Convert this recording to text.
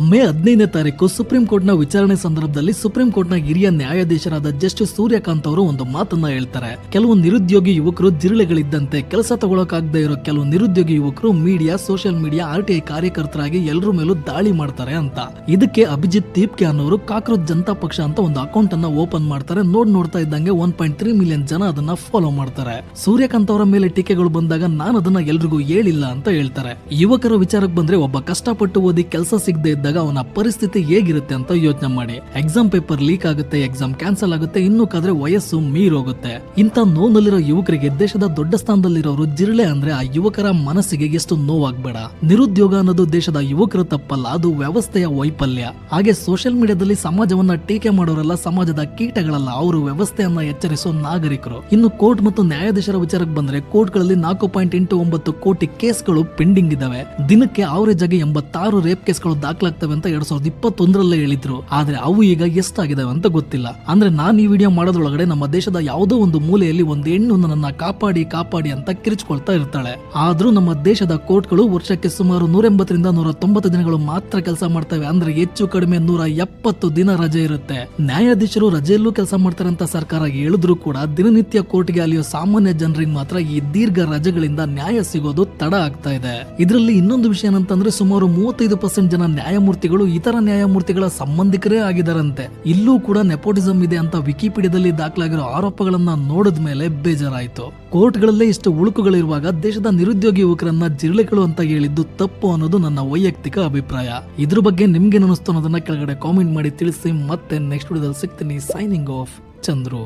ಮೇ 15ನೇ ತಾರೀಕು ಸುಪ್ರೀಂ ಕೋರ್ಟ್ನ ವಿಚಾರಣೆ ಸಂದರ್ಭದಲ್ಲಿ ಸುಪ್ರೀಂ ಕೋರ್ಟ್ನ ಹಿರಿಯ ನ್ಯಾಯಾಧೀಶರಾದ ಜಸ್ಟಿಸ್ ಸೂರ್ಯಕಾಂತ್ ಅವರು ಒಂದು ಮಾತನ್ನ ಹೇಳ್ತಾರೆ. ಕೆಲವು ನಿರುದ್ಯೋಗಿ ಯುವಕರು ಜಿರಳೆಗಳಿದ್ದಂತೆ, ಕೆಲಸ ತಗೊಳಕಾಗದೇ ಇರೋ ಕೆಲವು ನಿರುದ್ಯೋಗಿ ಯುವಕರು ಮೀಡಿಯಾ, ಸೋಷಿಯಲ್ ಮೀಡಿಯಾ, RTI ಕಾರ್ಯಕರ್ತರಾಗಿ ಎಲ್ಲರ ಮೇಲೂ ದಾಳಿ ಮಾಡ್ತಾರೆ ಅಂತ. ಇದಕ್ಕೆ ಅಭಿಜಿತ್ ದೀಪ್ಕೆ ಅನ್ನೋರು ಕಾಕ್ರೋಚ್ ಜನತಾ ಪಕ್ಷ ಅಂತ ಒಂದು ಅಕೌಂಟ್ ಅನ್ನ ಓಪನ್ ಮಾಡ್ತಾರೆ. ನೋಡ್ತಾ ಇದ್ದಂಗೆ 1.3 ಮಿಲಿಯನ್ ಜನ ಅದನ್ನ ಫಾಲೋ ಮಾಡ್ತಾರೆ. ಸೂರ್ಯಕಾಂತ್ ಅವರ ಮೇಲೆ ಟೀಕೆಗಳು ಬಂದಾಗ ನಾನು ಅದನ್ನ ಎಲ್ರಿಗೂ ಹೇಳಿಲ್ಲ ಅಂತ ಹೇಳ್ತಾರೆ. ಯುವಕರ ವಿಚಾರಕ್ಕೆ ಬಂದ್ರೆ, ಒಬ್ಬ ಕಷ್ಟಪಟ್ಟು ಓದಿ ಕೆಲಸ ಸಿಗದೆ ಇದ್ದಾಗ ಅವನ ಪರಿಸ್ಥಿತಿ ಹೇಗಿರುತ್ತೆ ಅಂತ ಯೋಚನೆ ಮಾಡಿ. ಎಕ್ಸಾಮ್ ಪೇಪರ್ ಲೀಕ್ ಆಗುತ್ತೆ, ಎಕ್ಸಾಮ್ ಕ್ಯಾನ್ಸಲ್ ಆಗುತ್ತೆ, ಇನ್ನು ಕಾದ್ರೆ ವಯಸ್ಸು ಮೀರೋಗುತ್ತೆ. ಇಂತ ನೋವಿನಲ್ಲಿರೋ ಯುವಕರಿಗೆ ದೇಶದ ದೊಡ್ಡ ಸ್ಥಾನದಲ್ಲಿರೋರು ಜಿರಳೆ ಅಂದ್ರೆ ಆ ಯುವಕರ ಮನಸ್ಸಿಗೆ ಎಷ್ಟು ನೋವಾಗ್ಬೇಡ. ನಿರುದ್ಯೋಗ ಅನ್ನೋದು ದೇಶದ ಯುವಕರ ತಪ್ಪಲ್ಲ, ಅದು ವ್ಯವಸ್ಥೆಯ ವೈಫಲ್ಯ. ಹಾಗೆ ಸೋಷಿಯಲ್ ಮೀಡಿಯಾದಲ್ಲಿ ಸಮಾಜವನ್ನ ಟೀಕೆ ಮಾಡೋರೆಲ್ಲ ಸಮಾಜದ ಕೀಟಗಳಲ್ಲ, ಅವರು ವ್ಯವಸ್ಥೆಯನ್ನ ಎಚ್ಚರಿಸೋ ನಾಗರಿಕರು. ಇನ್ನು ಕೋರ್ಟ್ ಮತ್ತು ನ್ಯಾಯಾಧೀಶರ ವಿಚಾರಕ್ಕೆ ಬಂದ್ರೆ, ಕೋರ್ಟ್ಗಳಲ್ಲಿ 4.89 ಕೋಟಿ ಕೇಸ್ಗಳು ಪೆಂಡಿಂಗ್ ಇದಾವೆ. ದಿನಕ್ಕೆ ಅವರೇಜ್ ಆಗಿ 86 ರೇಪ್ ಕೇಸ್ಗಳು ದಾಖಲಾಗ್ತವೆ ಅಂತ 2021ರಲ್ಲೇ ಹೇಳಿದ್ರು. ಆದ್ರೆ ಅವು ಈಗ ಎಷ್ಟಾಗಿದಾವೆ ಅಂತ ಗೊತ್ತಿಲ್ಲ. ಅಂದ್ರೆ ನಾನು ಈ ವಿಡಿಯೋ ಮಾಡೋದ್ರೊಳಗಡೆ ನಮ್ಮ ದೇಶದ ಯಾವುದೋ ಒಂದು ಮೂಲೆಯಲ್ಲಿ ಒಂದು ಹೆಣ್ಣು ನನ್ನ ಕಾಪಾಡಿ ಕಾಪಾಡಿ ಅಂತ ಕಿರಿಚ್ಕೊಳ್ತಾ ಇರ್ತಾಳೆ. ಆದ್ರೂ ನಮ್ಮ ದೇಶದ ಕೋರ್ಟ್ಗಳು ವರ್ಷಕ್ಕೆ ಸುಮಾರು 180 ರಿಂದ 190 ದಿನಗಳು ಮಾತ್ರ ಕೆಲಸ ಮಾಡ್ತವೆ. ಅಂದ್ರೆ ಹೆಚ್ಚು ಕಡಿಮೆ 170 ದಿನ ರಜೆ ಇರುತ್ತೆ. ನ್ಯಾಯಾಧೀಶರು ರಜೆಯಲ್ಲೂ ಕೆಲಸ ಮಾಡ್ತಾರೆ ಅಂತ ಸರ್ಕಾರ ಹೇಳಿದ್ರು ಕೂಡ ದಿನನಿತ್ಯ ಕೋರ್ಟ್ಗೆ ಅಲಿಯೋ ಸಾಮಾನ್ಯ ಜನರಿಗೆ ಮಾತ್ರ ಈ ದೀರ್ಘ ರಜೆಗಳಿಂದ ನ್ಯಾಯ ಸಿಗೋದು ತಡ ಆಗ್ತಾ ಇದೆ. ಇದರಲ್ಲಿ ಇನ್ನೊಂದು ವಿಷಯ ಏನಂತಂದ್ರೆ, ಸುಮಾರು 35% ಜನ ನ್ಯಾಯಮೂರ್ತಿಗಳು ಇತರ ನ್ಯಾಯಮೂರ್ತಿಗಳ ಸಂಬಂಧಿಕರೇ ಆಗಿದಾರಂತೆ. ಇಲ್ಲೂ ಕೂಡ ನೆಪೋಟಿಸಂ ಇದೆ ಅಂತ ವಿಕಿಪೀಡಿಯಾದಲ್ಲಿ ದಾಖಲಾಗಿರೋ ಆರೋಪಗಳನ್ನ ನೋಡಿದ ಮೇಲೆ ಬೇಜಾರಾಯ್ತು. ಕೋರ್ಟ್ಗಳಲ್ಲೇ ಇಷ್ಟು ಉಳುಕುಗಳಿರುವಾಗ ದೇಶದ ನಿರುದ್ಯೋಗಿ ಯುವಕರನ್ನ ಜಿರಳೆಗಳು ಅಂತ ಹೇಳಿದ್ದು ತಪ್ಪು ಅನ್ನೋದು ನನ್ನ ವೈಯಕ್ತಿಕ ಅಭಿಪ್ರಾಯ. ಇದ್ರ ಬಗ್ಗೆ ನಿಮ್ಗೇನು ಅನಿಸ್ತು ಅನ್ನೋದನ್ನ ಕೆಳಗಡೆ ಕಾಮೆಂಟ್ ಮಾಡಿ ತಿಳಿಸಿ. ಮತ್ತೆ ನೆಕ್ಸ್ಟ್ ವಿಡಿಯೋದಲ್ಲಿ ಸಿಗ್ತೀನಿ. Signing off, Chandru.